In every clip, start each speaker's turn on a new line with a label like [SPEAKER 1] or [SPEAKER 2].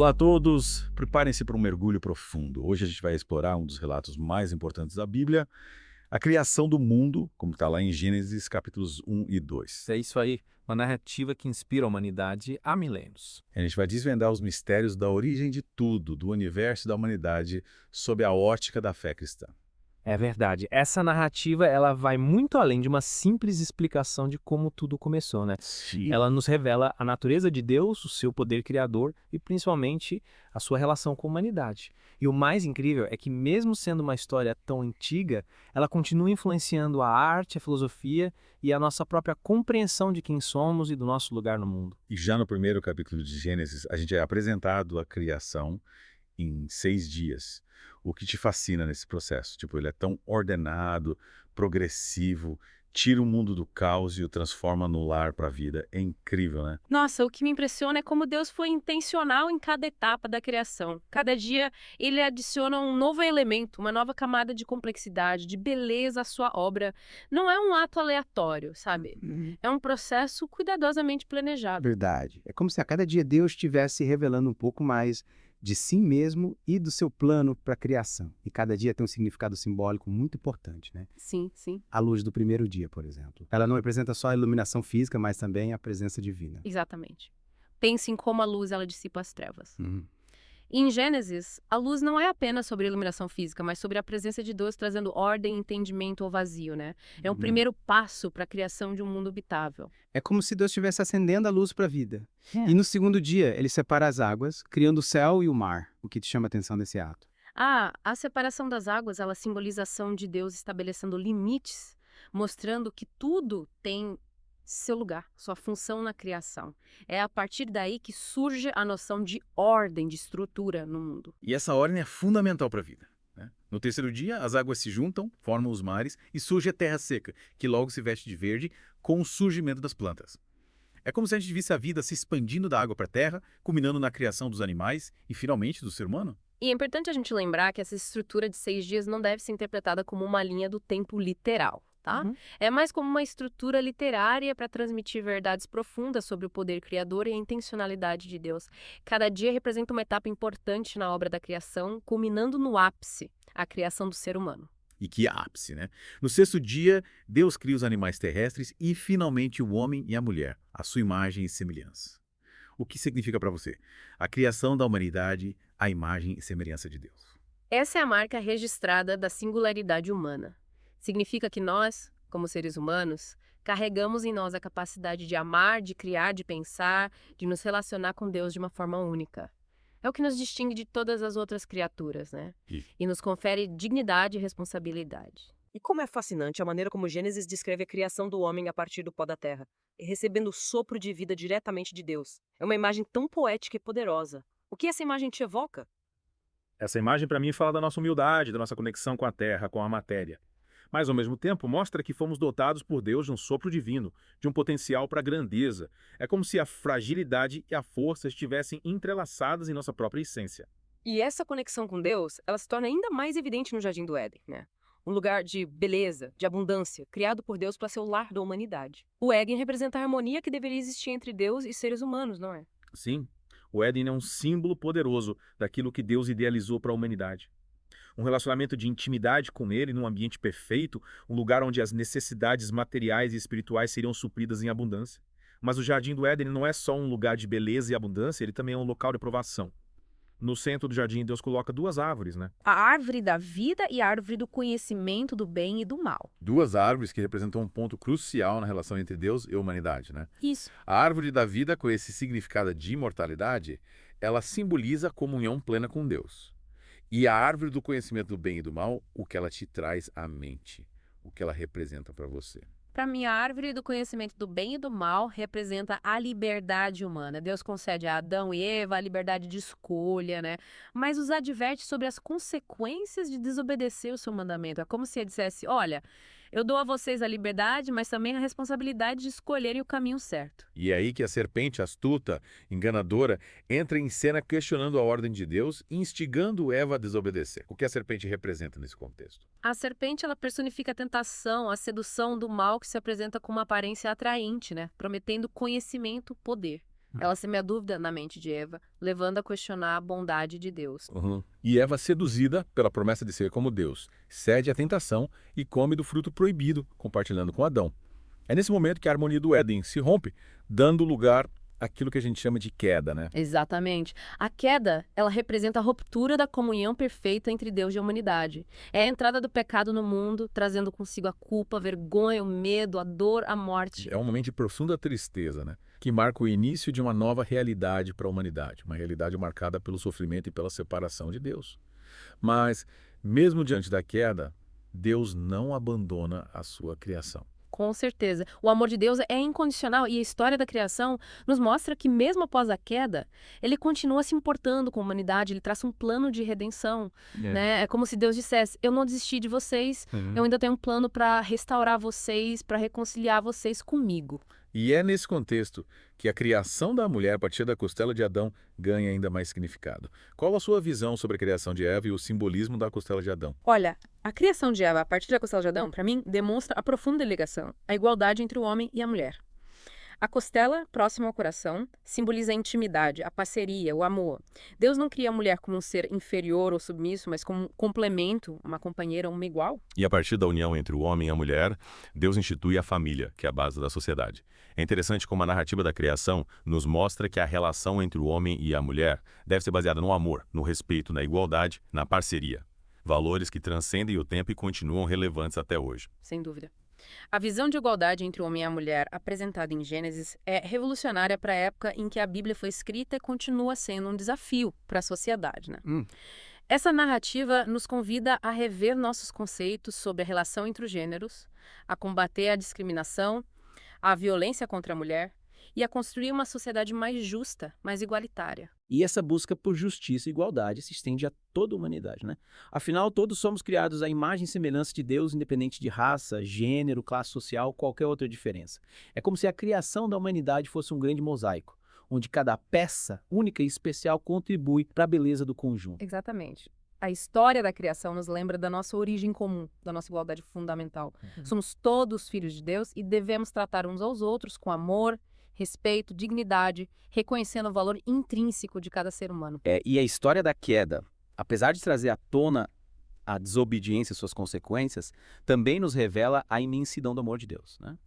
[SPEAKER 1] Olá a todos, preparem-se para um mergulho profundo. Hoje a gente vai explorar um dos relatos mais importantes da Bíblia, a criação do mundo, como está lá em Gênesis capítulos 1 e 2.
[SPEAKER 2] É isso aí, uma narrativa que inspira a humanidade há milênios.
[SPEAKER 1] A gente vai desvendar os mistérios da origem de tudo, do universo e da humanidade, sob a ótica da fé cristã.
[SPEAKER 2] É verdade, essa narrativa ela vai muito além de uma simples explicação de como tudo começou, né?
[SPEAKER 1] Sim.
[SPEAKER 2] Ela nos revela a natureza de Deus, o seu poder criador e principalmente a sua relação com a humanidade. E o mais incrível é que mesmo sendo uma história tão antiga, ela continua influenciando a arte, a filosofia e a nossa própria compreensão de quem somos e do nosso lugar no mundo.
[SPEAKER 1] E já no primeiro capítulo de Gênesis, a gente é apresentado a criação em 6 dias. O que te fascina nesse processo? Tipo, ele é tão ordenado, progressivo, tira o mundo do caos e o transforma no lar para a vida. É incrível, né?
[SPEAKER 3] Nossa, o que me impressiona é como Deus foi intencional em cada etapa da criação. Cada dia ele adiciona um novo elemento, uma nova camada de complexidade, de beleza à sua obra. Não é um ato aleatório, sabe? É um processo cuidadosamente planejado.
[SPEAKER 4] Verdade. É como se a cada dia Deus estivesse revelando um pouco mais de si mesmo e do seu plano para a criação. E cada dia tem um significado simbólico muito importante, né?
[SPEAKER 3] Sim, sim,
[SPEAKER 4] A luz do primeiro dia, por exemplo. Ela não representa só a iluminação física, mas também a presença divina.
[SPEAKER 3] exatamente. Pense em como a luz ela dissipa as trevas.
[SPEAKER 4] Uhum.
[SPEAKER 3] Em Gênesis, a luz não é apenas sobre a iluminação física, mas sobre a presença de Deus trazendo ordem e entendimento ao vazio, né? É um primeiro passo para a criação de um mundo habitável.
[SPEAKER 4] É como se Deus estivesse acendendo a luz para a vida.
[SPEAKER 3] É.
[SPEAKER 4] E no segundo dia, ele separa as águas, criando o céu e o mar. O que te chama a atenção desse ato?
[SPEAKER 3] A separação das águas, ela simboliza a ação de Deus estabelecendo limites, mostrando que tudo tem seu lugar, sua função na criação. É a partir daí que surge a noção de ordem, de estrutura no mundo.
[SPEAKER 1] E essa ordem é fundamental para a vida, né? No terceiro dia, as águas se juntam, formam os mares e surge a terra seca, que logo se veste de verde com o surgimento das plantas. É como se a gente visse a vida se expandindo da água para a terra, culminando na criação dos animais e, finalmente, do ser humano.
[SPEAKER 3] E é importante a gente lembrar que essa estrutura de 6 dias não deve ser interpretada como uma linha do tempo literal, tá? É mais como uma estrutura literária para transmitir verdades profundas sobre o poder criador e a intencionalidade de Deus. Cada dia representa uma etapa importante na obra da criação, culminando no ápice, a criação do ser humano.
[SPEAKER 1] E que ápice, né? No sexto dia, Deus cria os animais terrestres e, finalmente, o homem e a mulher, à sua imagem e semelhança. O que significa para você? A criação da humanidade à imagem e semelhança de Deus.
[SPEAKER 3] Essa é a marca registrada da singularidade humana. Significa que nós, como seres humanos, carregamos em nós a capacidade de amar, de criar, de pensar, de nos relacionar com Deus de uma forma única. É o que nos distingue de todas as outras criaturas, né? E nos confere dignidade e responsabilidade.
[SPEAKER 5] E como é fascinante a maneira como Gênesis descreve a criação do homem a partir do pó da terra, e recebendo o sopro de vida diretamente de Deus. É uma imagem tão poética e poderosa. O que essa imagem te evoca?
[SPEAKER 6] Essa imagem para mim fala da nossa humildade, da nossa conexão com a terra, com a matéria. Mas ao mesmo tempo mostra que fomos dotados por Deus de um sopro divino, de um potencial para a grandeza. É como se a fragilidade e a força estivessem entrelaçadas em nossa própria essência.
[SPEAKER 5] E essa conexão com Deus, ela se torna ainda mais evidente no Jardim do Éden, né? Um lugar de beleza, de abundância, criado por Deus para ser o lar da humanidade. O Éden representa a harmonia que deveria existir entre Deus e seres humanos, não é?
[SPEAKER 6] Sim, o Éden é um símbolo poderoso daquilo que Deus idealizou para a humanidade. Um relacionamento de intimidade com Ele num ambiente perfeito, um lugar onde as necessidades materiais e espirituais seriam supridas em abundância. Mas o Jardim do Éden não é só um lugar de beleza e abundância, ele também é um local de provação. No centro do jardim, Deus coloca 2 árvores, né?
[SPEAKER 7] A árvore da vida e a árvore do conhecimento do bem e do mal.
[SPEAKER 1] 2 árvores que representam um ponto crucial na relação entre Deus e a humanidade, né?
[SPEAKER 7] Isso.
[SPEAKER 1] A árvore da vida, com esse significado de imortalidade, ela simboliza a comunhão plena com Deus. E a árvore do conhecimento do bem e do mal, o que ela te traz à mente, o que ela representa para você.
[SPEAKER 3] Para mim, a árvore do conhecimento do bem e do mal representa a liberdade humana. Deus concede a Adão e Eva a liberdade de escolha, né? Mas os adverte sobre as consequências de desobedecer o seu mandamento. É como se ele dissesse, olha, eu dou a vocês a liberdade, mas também a responsabilidade de escolherem o caminho certo.
[SPEAKER 1] E é aí que a serpente astuta, enganadora, entra em cena questionando a ordem de Deus e instigando Eva a desobedecer. O que a serpente representa nesse contexto?
[SPEAKER 3] A serpente, ela personifica a tentação, a sedução do mal que se apresenta com uma aparência atraente, né? Prometendo conhecimento, poder. Ela semeia dúvida na mente de Eva, levando a questionar a bondade de Deus.
[SPEAKER 8] E Eva, seduzida pela promessa de ser como Deus, cede à tentação e come do fruto proibido, compartilhando com Adão. É nesse momento que a harmonia do Éden se rompe, dando lugar àquilo que a gente chama de queda, né?
[SPEAKER 3] Exatamente. A queda, ela representa a ruptura da comunhão perfeita entre Deus e a humanidade. É a entrada do pecado no mundo, trazendo consigo a culpa, a vergonha, o medo, a dor, a morte.
[SPEAKER 8] É um momento de profunda tristeza, né? Que marca o início de uma nova realidade para a humanidade, uma realidade marcada pelo sofrimento e pela separação de Deus. Mas, mesmo diante da queda, Deus não abandona a sua criação.
[SPEAKER 3] Com certeza. O amor de Deus é incondicional e a história da criação nos mostra que, mesmo após a queda, ele continua se importando com a humanidade, ele traça um plano de redenção. Né? É como se Deus dissesse: eu não desisti de vocês, eu ainda tenho um plano para restaurar vocês, para reconciliar vocês comigo.
[SPEAKER 8] E é nesse contexto que a criação da mulher a partir da costela de Adão ganha ainda mais significado. Qual a sua visão sobre a criação de Eva e o simbolismo da costela de Adão?
[SPEAKER 5] Olha, a criação de Eva a partir da costela de Adão, para mim, demonstra a profunda ligação, a igualdade entre o homem e a mulher. A costela, próxima ao coração, simboliza a intimidade, a parceria, o amor. Deus não cria a mulher como um ser inferior ou submisso, mas como um complemento, uma companheira, uma igual.
[SPEAKER 9] E a partir da união entre o homem e a mulher, Deus institui a família, que é a base da sociedade. É interessante como a narrativa da criação nos mostra que a relação entre o homem e a mulher deve ser baseada no amor, no respeito, na igualdade, na parceria. Valores que transcendem o tempo e continuam relevantes até hoje.
[SPEAKER 5] Sem dúvida. A visão de igualdade entre o homem e a mulher apresentada em Gênesis é revolucionária para a época em que a Bíblia foi escrita e continua sendo um desafio para a sociedade, né? Essa narrativa nos convida a rever nossos conceitos sobre a relação entre os gêneros, a combater a discriminação, a violência contra a mulher e a construir uma sociedade mais justa, mais igualitária.
[SPEAKER 2] E essa busca por justiça e igualdade se estende a toda a humanidade, né? Afinal, todos somos criados à imagem e semelhança de Deus, independente de raça, gênero, classe social, qualquer outra diferença. É como se a criação da humanidade fosse um grande mosaico, onde cada peça única e especial contribui para a beleza do conjunto.
[SPEAKER 5] Exatamente. A história da criação nos lembra da nossa origem comum, da nossa igualdade fundamental. Somos todos filhos de Deus e devemos tratar uns aos outros com amor, respeito, dignidade, reconhecendo o valor intrínseco de cada ser humano.
[SPEAKER 2] E a história da queda, apesar de trazer à tona a desobediência e suas consequências, também nos revela a imensidão do amor de Deus, né?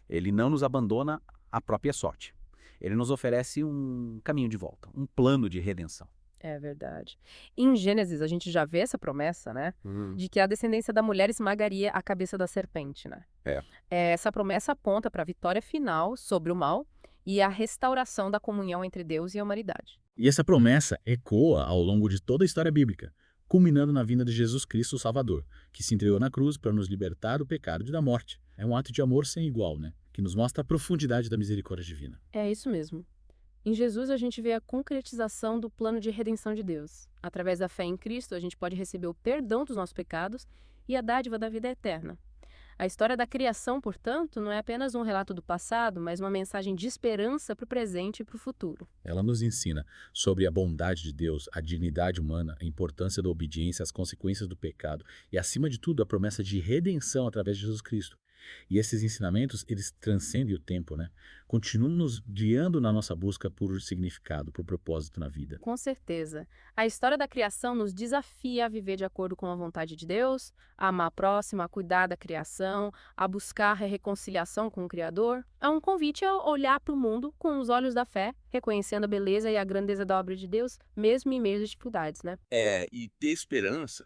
[SPEAKER 2] Ele não nos abandona à própria sorte. Ele nos oferece um caminho de volta, um plano de redenção.
[SPEAKER 5] É verdade. Em Gênesis, a gente já vê essa promessa, né? De que a descendência da mulher esmagaria a cabeça da serpente, né? Essa promessa aponta para a vitória final sobre o mal e a restauração da comunhão entre Deus e a humanidade.
[SPEAKER 1] E essa promessa ecoa ao longo de toda a história bíblica, culminando na vinda de Jesus Cristo, o Salvador, que se entregou na cruz para nos libertar do pecado e da morte. É um ato de amor sem igual, né? Que nos mostra a profundidade da misericórdia divina.
[SPEAKER 3] É isso mesmo. Em Jesus, a gente vê a concretização do plano de redenção de Deus. Através da fé em Cristo, a gente pode receber o perdão dos nossos pecados e a dádiva da vida eterna. A história da criação, portanto, não é apenas um relato do passado, mas uma mensagem de esperança para o presente e para o futuro.
[SPEAKER 1] Ela nos ensina sobre a bondade de Deus, a dignidade humana, a importância da obediência, as consequências do pecado e, acima de tudo, a promessa de redenção através de Jesus Cristo. E esses ensinamentos, eles transcendem o tempo, né? Continuam nos guiando na nossa busca por significado, por propósito na vida.
[SPEAKER 3] Com certeza. A história da criação nos desafia a viver de acordo com a vontade de Deus, a amar a próxima, a cuidar da criação, a buscar a reconciliação com o Criador. É um convite a olhar para o mundo com os olhos da fé, reconhecendo a beleza e a grandeza da obra de Deus, mesmo em meio às dificuldades, né?
[SPEAKER 10] E ter esperança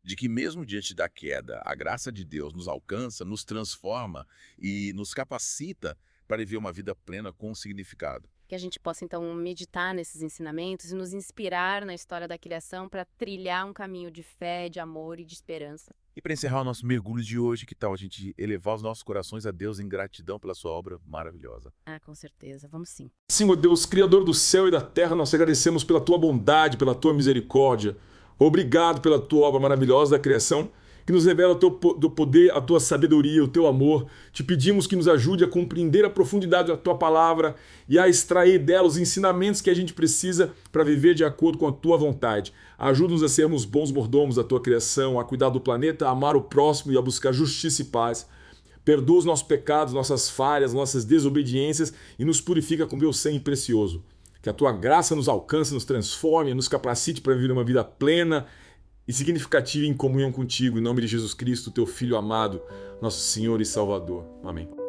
[SPEAKER 10] de que mesmo diante da queda, a graça de Deus nos alcança, nos transforma e nos capacita para viver uma vida plena com significado.
[SPEAKER 3] Que a gente possa, então, meditar nesses ensinamentos e nos inspirar na história da criação para trilhar um caminho de fé, de amor e de esperança.
[SPEAKER 10] E para encerrar o nosso mergulho de hoje, que tal a gente elevar os nossos corações a Deus em gratidão pela sua obra maravilhosa?
[SPEAKER 3] Com certeza. Vamos sim.
[SPEAKER 6] Senhor Deus, Criador do céu e da terra, nós te agradecemos pela tua bondade, pela tua misericórdia. Obrigado pela tua obra maravilhosa da criação, que nos revela o teu poder, a tua sabedoria, o teu amor. Te pedimos que nos ajude a compreender a profundidade da tua palavra e a extrair dela os ensinamentos que a gente precisa para viver de acordo com a tua vontade. Ajuda-nos a sermos bons mordomos da tua criação, a cuidar do planeta, a amar o próximo e a buscar justiça e paz.
[SPEAKER 11] Perdoa os nossos pecados, nossas falhas, nossas desobediências e nos purifica com teu sangue precioso. Que a tua graça nos alcance, nos transforme, nos capacite para viver uma vida plena e significativa em comunhão contigo. Em nome de Jesus Cristo, teu Filho amado, nosso Senhor e Salvador. Amém.